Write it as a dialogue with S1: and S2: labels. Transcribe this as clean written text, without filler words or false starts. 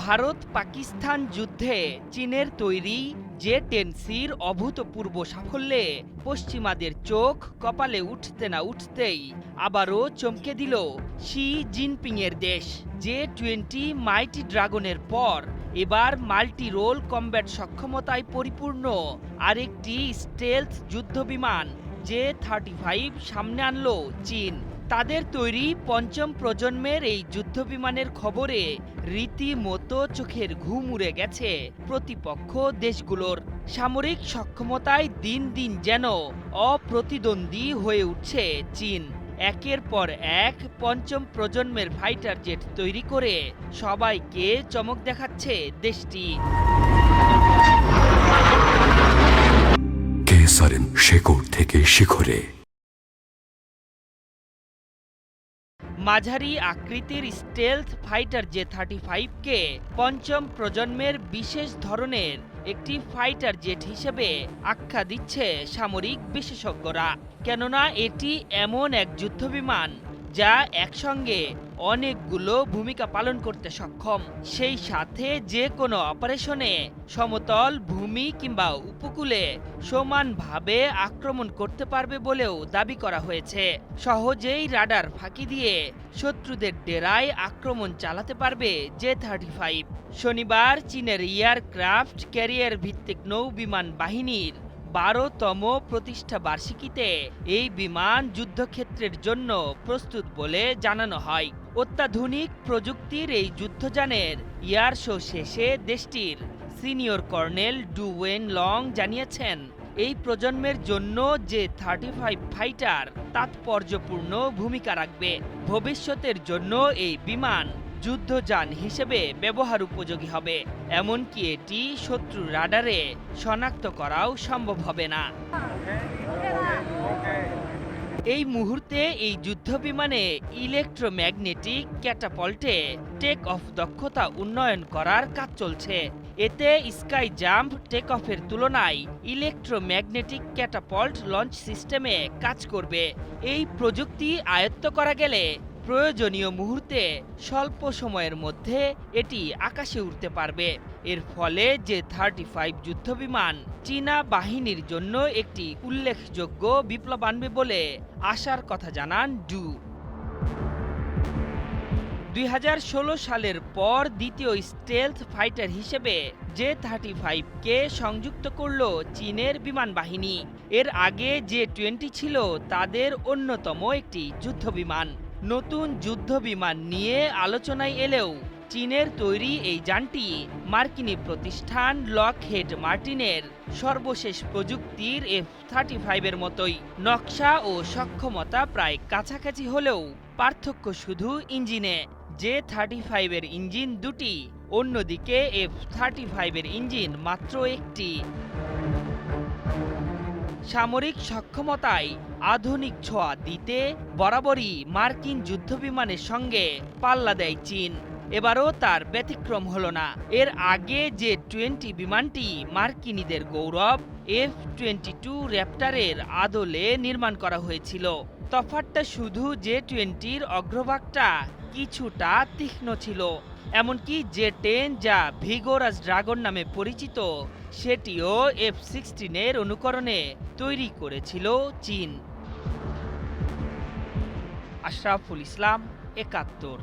S1: ভারত পাকিস্তান যুদ্ধে চীনের তৈরি জে-10সির অভূতপূর্ব সাফল্যে পশ্চিমাদের চোখ কপালে উঠতে না উঠতেই আবারও চমকে দিল শি জিনপিংয়ের দেশ। জে-20 মাইটি ড্রাগনের পর এবার মাল্টি রোল কমব্যাট সক্ষমতায় পরিপূর্ণ আরেকটি স্টেলথ যুদ্ধবিমান জে-35 সামনে আনল চীন। তাদের তৈরি পঞ্চম প্রজন্মের এই যুদ্ধবিমানের খবরে রীতিমতো চোখের ঘুম উড়ে গেছে প্রতিপক্ষ দেশগুলোর। সামরিক সক্ষমতায় দিন দিন যেন অপ্রতিদ্বন্দ্বী হয়ে উঠছে চীন। একের পর এক পঞ্চম প্রজন্মের ফাইটার জেট তৈরি করে সবাইকে চমক দেখাচ্ছে দেশটি।
S2: কেসারেন শেকড় থেকে শিখরে।
S1: মাঝারি আকৃতির স্টেলথ ফাইটার জে-35কে পঞ্চম প্রজন্মের বিশেষ ধরনের একটি ফাইটার জেট হিসেবে আখ্যা দিচ্ছে সামরিক বিশেষজ্ঞরা। কেননা এটি এমন এক যুদ্ধবিমান যা একসঙ্গে অনেকগুলো ভূমিকা পালন করতে সক্ষম, সেই সাথে যে কোনো অপারেশনে সমতল, ভূমি কিংবা উপকূলে সমানভাবে আক্রমণ করতে পারবে বলেও দাবি করা হয়েছে। সহজেই রাডার ফাঁকি দিয়ে শত্রুদের ডেরায় আক্রমণ চালাতে পারবে জে-35। শনিবার চীনের এয়ারক্রাফট ক্যারিয়ার ভিত্তিক নৌ বিমান বাহিনীর 12তম প্রতিষ্ঠা বার্ষিকীতে এই বিমান যুদ্ধক্ষেত্রের জন্য প্রস্তুত বলে জানানো হয়। অত্যাধুনিক প্রযুক্তির এই যুদ্ধযানের এয়ার শো শেষে দেশটির senior colonel Du Wenlong জানিয়েছেন, এই প্রজন্মের জন্য জে-35 ফাইটার তাৎপর্যপূর্ণ ভূমিকা রাখবে। ভবিষ্যতের জন্য এই বিমান যুদ্ধযান হিসেবে ব্যবহার উপযোগী হবে, এমনকি এটি শত্রু রাডারে শনাক্ত করাও সম্ভব হবে না। এই মুহূর্তে এই যুদ্ধবিমানে ইলেকট্রোম্যাগনেটিক ক্যাটাপল্টে টেক অফ দক্ষতা উন্নয়ন করার কাজ চলছে। এতে স্কাই জাম্প টেক অফের তুলনায় ইলেকট্রোম্যাগনেটিক ক্যাটাপল্ট লঞ্চ সিস্টেমে কাজ করবে। এই প্রযুক্তি আয়ত্ত করা গেলে প্রয়োজনীয় মুহূর্তে স্বল্প সময়ের মধ্যে এটি আকাশে উড়তে পারবে। এর ফলে জে-35 যুদ্ধবিমান চীনা বাহিনীর জন্য একটি উল্লেখযোগ্য বিপ্লব আনবে বলে আশার কথা জানান ডু। 2016 সালের পর দ্বিতীয় স্টেলথ ফাইটার হিসেবে জে-35কে সংযুক্ত করল চীনের বিমান বাহিনী। এর আগে জে-20 ছিল তাদের অন্যতম একটি যুদ্ধবিমান। নতুন যুদ্ধবিমান নিয়ে আলোচনায় এলেও চীনের তৈরি এই যানটি মার্কিনী প্রতিষ্ঠান লকহেড মার্টিনের সর্বশেষ প্রযুক্তির F-35 এর মতোই। নকশা ও সক্ষমতা প্রায় কাছাকাছি হলেও পার্থক্য শুধু ইঞ্জিনে। জে-35 এর ইঞ্জিন দুটি, অন্যদিকে F-35 এর ইঞ্জিন মাত্র একটি। সামরিক সক্ষমতায় আধুনিক ছোঁয়া দিতে বরাবরই মার্কিন যুদ্ধবিমানের সঙ্গে পাল্লা দেয় চীন। এবারও তার ব্যতিক্রম হলো না। এর আগে জে-20 বিমানটি মার্কিনীদের গৌরব F-22 র্যাপটারের আদলে নির্মাণ করা হয়েছিল। তফাৎটা শুধু জে-20-র অগ্রভাগটা কিছুটা তীক্ষ্ণ ছিল। এমনকি জে-10 যা ভিগোরাস ড্রাগন নামে পরিচিত, সেটিও F-16 অনুকরণে তৈরি করেছিল চীন। আশরাফুল ইসলাম, ৭১।